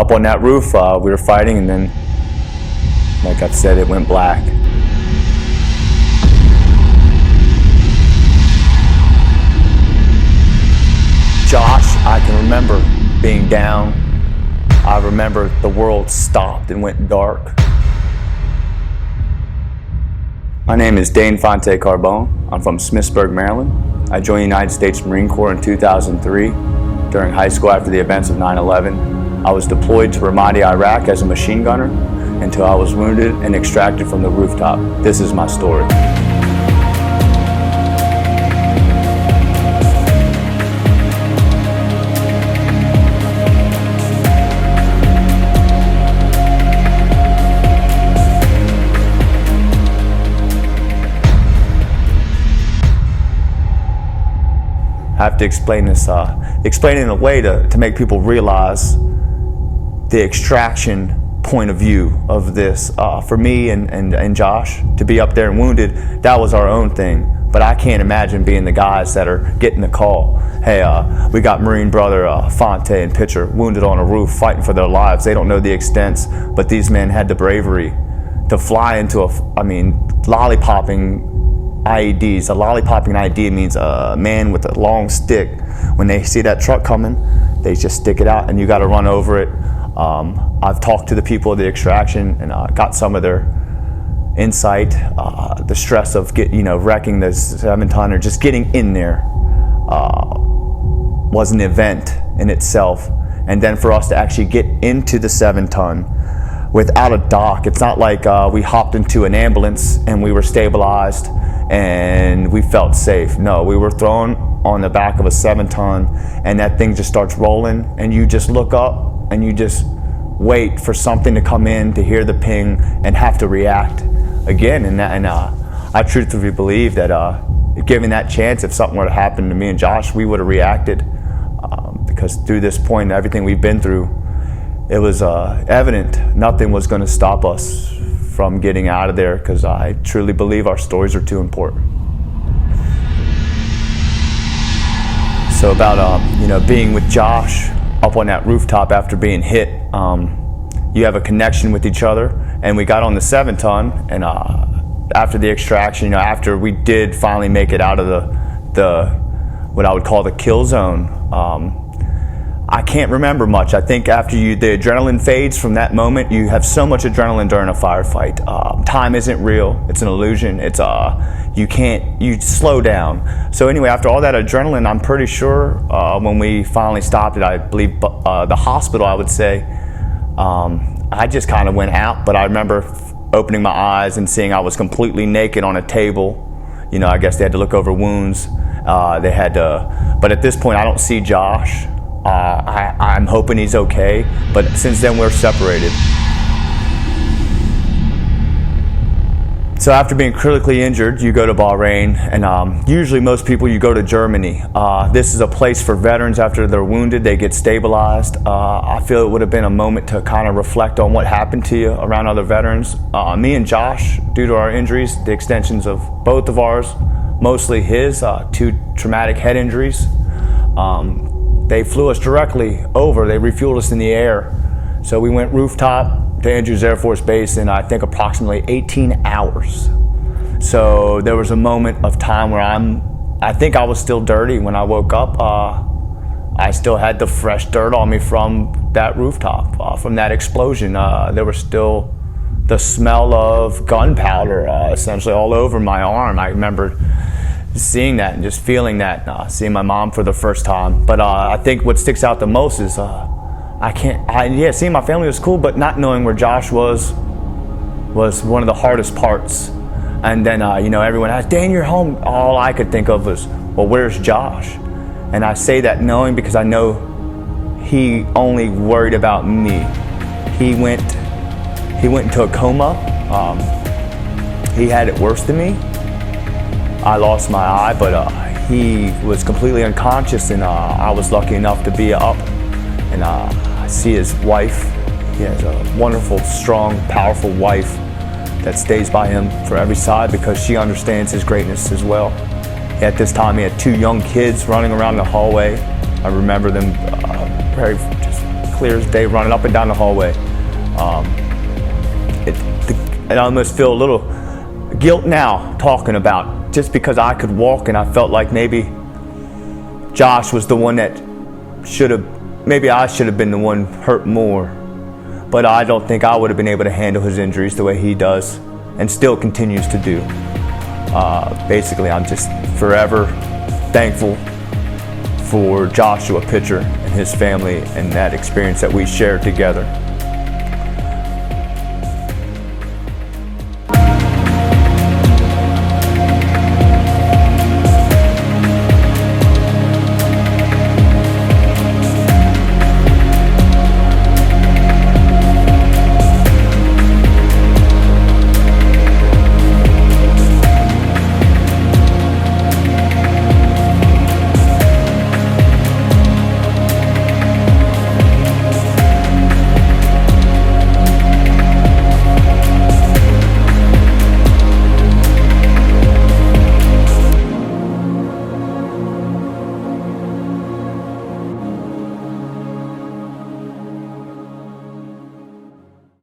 up on that roof, we were fighting, and then, like I said, it went black. Josh, I can remember being down. I remember the world stopped and went dark. My name is Dane Fonte-Carbone. I'm from Smithsburg, Maryland. I joined the United States Marine Corps in 2003 during high school after the events of 9/11. I was deployed to Ramadi, Iraq as a machine gunner until I was wounded and extracted from the rooftop. This is my story. I have to explain this, explain it in a way to make people realize the extraction point of view of this. For me and Josh, to be up there and wounded, that was our own thing. But I can't imagine being the guys that are getting the call. Hey, we got Marine brother Fonte and Pitcher wounded on a roof fighting for their lives. They don't know the extents, but these men had the bravery to fly into lollipopping IEDs. A lollipopping IED means a man with a long stick. When they see that truck coming, they just stick it out and you got to run over it. I've talked to the people of the extraction and got some of their insight. The stress of wrecking the 7-ton or just getting in there was an event in itself. And then for us to actually get into the 7-ton without a dock, it's not like we hopped into an ambulance and we were stabilized and we felt safe. No, we were thrown on the back of a 7-ton and that thing just starts rolling and you just look up and you just wait for something to come in, to hear the ping and have to react again. And I truthfully believe that given that chance, if something were to happen to me and Josh, we would have reacted because through this point, everything we've been through, it was evident nothing was going to stop us from getting out of there, because I truly believe our stories are too important. So about being with Josh up on that rooftop after being hit, you have a connection with each other, and we got on the 7-ton, and after the extraction, after we did finally make it out of the what I would call the kill zone, I can't remember much. I think after the adrenaline fades from that moment, you have so much adrenaline during a firefight. Time isn't real, it's an illusion. It's you slow down. So anyway, after all that adrenaline, I'm pretty sure when we finally stopped it, I believe the hospital, I would say, I just kind of went out, but I remember opening my eyes and seeing I was completely naked on a table. I guess they had to look over wounds. But at this point, I don't see Josh. I'm hoping he's okay, but since then we're separated. So after being critically injured, you go to Bahrain, and usually most people, you go to Germany. This is a place for veterans after they're wounded, they get stabilized. I feel it would have been a moment to kind of reflect on what happened to you around other veterans. Me and Josh, due to our injuries, the extensions of both of ours, mostly his, 2 traumatic head injuries, they flew us directly over. They refueled us in the air. So we went rooftop to Andrews Air Force Base in, I think, approximately 18 hours. So there was a moment of time where I think I was still dirty when I woke up. I still had the fresh dirt on me from that rooftop, from that explosion. There was still the smell of gunpowder essentially all over my arm. I remember seeing that and just feeling that, seeing my mom for the first time. But I think what sticks out the most is seeing my family was cool, but not knowing where Josh was one of the hardest parts. And then everyone asked, "Dane, you're home." All I could think of was, well, where's Josh? And I say that knowing because I know he only worried about me. He went into a coma. He had it worse than me. I lost my eye, but he was completely unconscious, and I was lucky enough to be up. And I see his wife. He has a wonderful, strong, powerful wife that stays by him for every side because she understands his greatness as well. At this time, he had 2 young kids running around the hallway. I remember them very just clear as day, running up and down the hallway. And I almost feel a little guilt now talking about, just because I could walk, and I felt like maybe Josh was the one that maybe I should have been the one hurt more. But I don't think I would have been able to handle his injuries the way he does, and still continues to do. Basically, I'm just forever thankful for Joshua Pitcher and his family and that experience that we shared together.